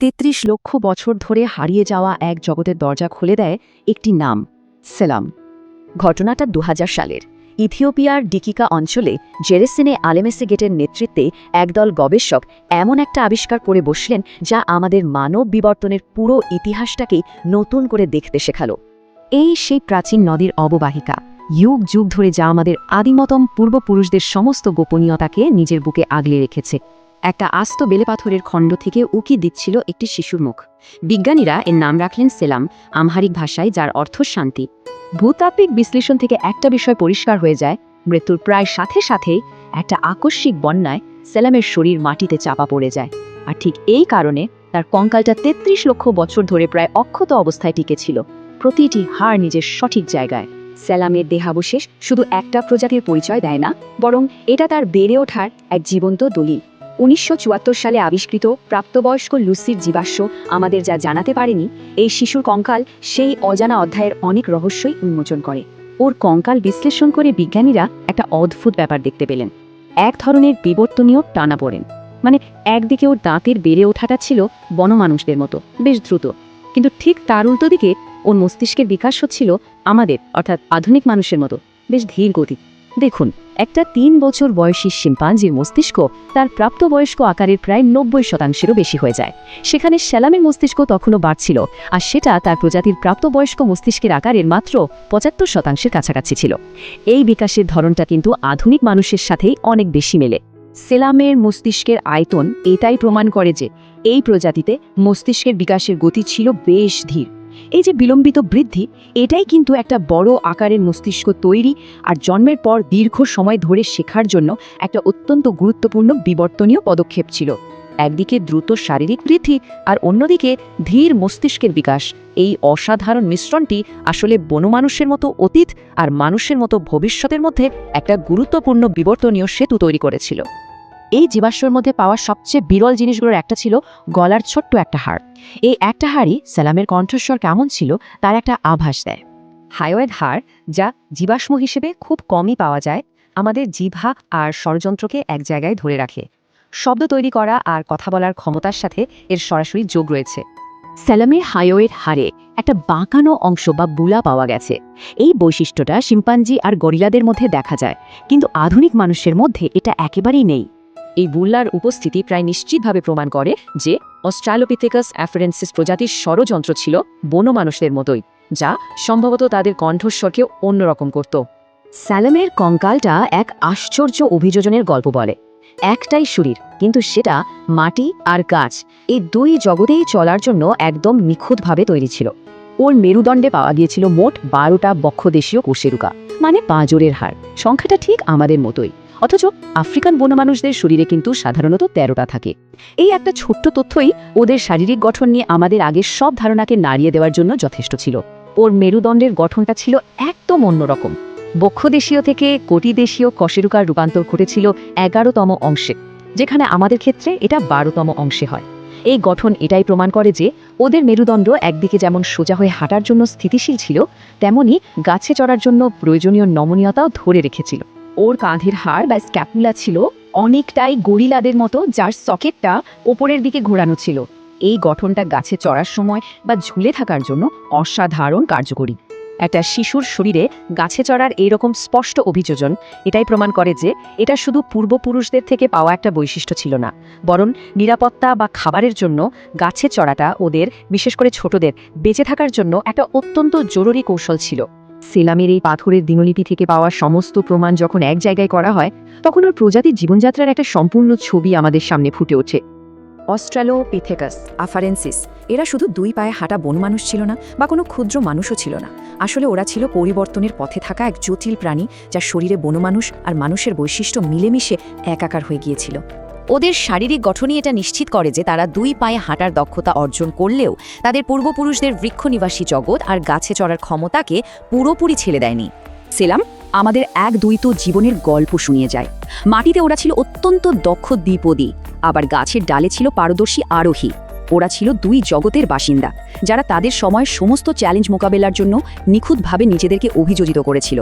৩৩ লক্ষ বছর ধরে হারিয়ে যাওয়া এক জগতের দরজা খুলে দেয় একটি নাম, সেলাম। ঘটনাটা ২০০০ সালের ইথিওপিয়ার ডিকিকা অঞ্চলে জেরেসিনে আলেমেসেগেটের নেতৃত্বে একদল গবেষক এমন একটা আবিষ্কার করে বসলেন যা আমাদের মানব বিবর্তনের পুরো ইতিহাসটাকেই নতুন করে দেখতে শেখালো। এই সেই প্রাচীন নদীর অববাহিকা, যুগ যুগ ধরে যা আমাদের আদিমতম পূর্বপুরুষদের সমস্ত গোপনীয়তাকে নিজের বুকে আগলে রেখেছে। একটা আস্ত বেলেপাথরের খণ্ড থেকে উকি দিচ্ছিল একটি শিশুর মুখ। বিজ্ঞানীরা এর নাম রাখলেন সেলাম, আমহারিক ভাষায় যার অর্থ শান্তি। ভূতাত্ত্বিক বিশ্লেষণ থেকে একটা বিষয় পরিষ্কার হয়ে যায়, মৃত্যুর প্রায় সাথে সাথেই একটা আকস্মিক বন্যায় সেলামের শরীর মাটিতে চাপা পড়ে যায়। আর ঠিক এই কারণে তার কঙ্কালটা ৩৩ লক্ষ বছর ধরে প্রায় অক্ষত অবস্থায় টিকেছিল, প্রতিটি হাড় নিজের সঠিক জায়গায়। সেলামের দেহাবশেষ শুধু একটা প্রজাতির পরিচয় দেয় না, বরং এটা তার বেড়ে ওঠার এক জীবন্ত দলিল। ১৯৭৪ সালে আবিষ্কৃত প্রাপ্তবয়স্ক লুসির জীবাশ্ম আমাদের যা জানাতে পারেনি, এই শিশুর কঙ্কাল সেই অজানা অধ্যায়ের অনেক রহস্যই উন্মোচন করে। ওর কঙ্কাল বিশ্লেষণ করে বিজ্ঞানীরা একটা অদ্ভুত ব্যাপার দেখতে পেলেন। এক ধরনের বিবর্তনীয় টানাপোড়েন। মানে একদিকে ওর দাঁতের বেড়ে ওঠাটা ছিল বনমানুষদের মতো বেশ দ্রুত, কিন্তু ঠিক তার উল্টো দিকে ওর মস্তিষ্কের বিকাশ হচ্ছিল আমাদের অর্থাৎ আধুনিক মানুষের মতো বেশ ধীর গতি। দেখুন, একটা ৩ বছর বয়সী শিম্পাঞ্জির মস্তিষ্ক তার প্রাপ্তবয়স্ক আকারের প্রায় ৯০%-এরও বেশি হয়ে যায়। সেখানে সেলামের মস্তিষ্ক তখনও বাড়ছিল, আর সেটা তার প্রজাতির প্রাপ্তবয়স্ক মস্তিষ্কের আকারের মাত্র ৭৫%-এর কাছাকাছি ছিল। এই বিকাশের ধরনটা কিন্তু আধুনিক মানুষের সাথেই অনেক বেশি মেলে। সেলামের মস্তিষ্কের আয়তন এটাই প্রমাণ করে যে এই প্রজাতিতে মস্তিষ্কের বিকাশের গতি ছিল বেশ ধীর। এই যে বিলম্বিত বৃদ্ধি, এটাই কিন্তু একটা বড় আকারের মস্তিষ্ক তৈরি আর জন্মের পর দীর্ঘ সময় ধরে শেখার জন্য একটা অত্যন্ত গুরুত্বপূর্ণ বিবর্তনীয় পদক্ষেপ ছিল। একদিকে দ্রুত শারীরিক বৃদ্ধি আর অন্যদিকে ধীর মস্তিষ্কের বিকাশ, এই অসাধারণ মিশ্রণটি আসলে বনমানুষের মতো অতীত আর মানুষের মতো ভবিষ্যতের মধ্যে একটা গুরুত্বপূর্ণ বিবর্তনীয় সেতু তৈরি করেছিল। এই জীবাশ্মের মধ্যে পাওয়া সবচেয়ে বিরল জিনিসগুলোর একটা ছিল গলার ছোট্ট একটা হাড়। এই একটা হাড়ই সেলামের কণ্ঠস্বর কেমন ছিল তার একটা আভাস দেয়। হায়োয়েড হাড়, যা জীবাশ্ম হিসেবে খুব কমই পাওয়া যায়, আমাদের জিহ্বা আর ষড়যন্ত্রকে এক জায়গায় ধরে রাখে। শব্দ তৈরি করা আর কথা বলার ক্ষমতার সাথে এর সরাসরি যোগ রয়েছে। সেলামের হায়োয়েড হাড়ে একটা বাঁকানো অংশ বা বুলা পাওয়া গেছে। এই বৈশিষ্ট্যটা শিম্পাঞ্জি আর গরিলাদের মধ্যে দেখা যায়, কিন্তু আধুনিক মানুষের মধ্যে এটা একেবারেই নেই। এই বুল্লার উপস্থিতি প্রায় নিশ্চিতভাবে প্রমাণ করে যে অস্ট্রালোপিথেকাস অ্যাফারেন্সিস প্রজাতির ষড়যন্ত্র ছিল বনমানুষদের মতোই, যা সম্ভবত তাদের কণ্ঠস্বরকেও অন্যরকম করত। সেলামের কঙ্কালটা এক আশ্চর্য অভিযোজনের গল্প বলে। একটাই শরীর, কিন্তু সেটা মাটি আর গাছ এই দুই জগতেই চলার জন্য একদম নিখুঁতভাবে তৈরি ছিল। ওর মেরুদণ্ডে পাওয়া গিয়েছিল মোট ১২টা বক্ষদেশীয় কোষেরুকা, মানে পাঁজরের হাড়। সংখ্যাটা ঠিক আমাদের মতোই, অথচ আফ্রিকান বনমানুষদের শরীরে কিন্তু সাধারণত ১৩টা থাকে। এই একটা ছোট্ট তথ্যই ওদের শারীরিক গঠন নিয়ে আমাদের আগের সব ধারণাকে নাড়িয়ে দেওয়ার জন্য যথেষ্ট ছিল। ওর মেরুদণ্ডের গঠনটা ছিল একদম অন্যরকম। বক্ষদেশীয় থেকে কোটিদেশীয় কশেরুকার রূপান্তর ঘটেছিল ১১তম অংশে, যেখানে আমাদের ক্ষেত্রে এটা ১২তম অংশে হয়। এই গঠন এটাই প্রমাণ করে যে ওদের মেরুদণ্ড একদিকে যেমন সোজা হয়ে হাঁটার জন্য স্থিতিশীল ছিল, তেমনি গাছে চড়ার জন্য প্রয়োজনীয় নমনীয়তাও ধরে রেখেছিল। ওর কাঁধের হাড় বা স্ক্যাপুলা ছিল অনেকটাই গরিলাদের মতো, যার সকেটটা ওপরের দিকে ঘোরানো ছিল। এই গঠনটা গাছে চড়ার সময় বা ঝুলে থাকার জন্য অসাধারণ কার্যকরী। একটা শিশুর শরীরে গাছে চড়ার এইরকম স্পষ্ট অভিযোজন এটাই প্রমাণ করে যে এটা শুধু পূর্বপুরুষদের থেকে পাওয়া একটা বৈশিষ্ট্য ছিল না, বরং নিরাপত্তা বা খাবারের জন্য গাছে চড়াটা ওদের, বিশেষ করে ছোটদের, বেঁচে থাকার জন্য একটা অত্যন্ত জরুরি কৌশল ছিল। সেলামের এই পাথরের দিনলিপি থেকে পাওয়া সমস্ত প্রমাণ যখন এক জায়গায় করা হয়, তখন ওর প্রজাতির জীবনযাত্রার একটা সম্পূর্ণ ছবি আমাদের সামনে ফুটে ওঠে। অস্ট্রালোপিথেকাস আফারেন্সিস এরা শুধু দুই পায়ে হাঁটা বনমানুষ ছিল না, বা কোনো ক্ষুদ্র মানুষও ছিল না। আসলে ওরা ছিল পরিবর্তনের পথে থাকা এক জটিল প্রাণী, যার শরীরে বনমানুষ আর মানুষের বৈশিষ্ট্য মিলেমিশে একাকার হয়ে গিয়েছিল। ওদের শারীরিক গঠনই এটা নিশ্চিত করে যে তারা দুই পায়ে হাঁটার দক্ষতা অর্জন করলেও তাদের পূর্বপুরুষদের বৃক্ষনিবাসী জগৎ আর গাছে চড়ার ক্ষমতাকে পুরোপুরি ছেড়ে দেয়নি। সেলাম আমাদের এক দ্বৈত জীবনের গল্প শুনিয়ে যায়। মাটিতে ওরা ছিল অত্যন্ত দক্ষ দ্বিপদী, আবার গাছের ডালে ছিল পারদর্শী আরোহী। ওরা ছিল দুই জগতের বাসিন্দা, যারা তাদের সময়ের সমস্ত চ্যালেঞ্জ মোকাবেলার জন্য নিখুঁতভাবে নিজেদেরকে অভিযোজিত করেছিল।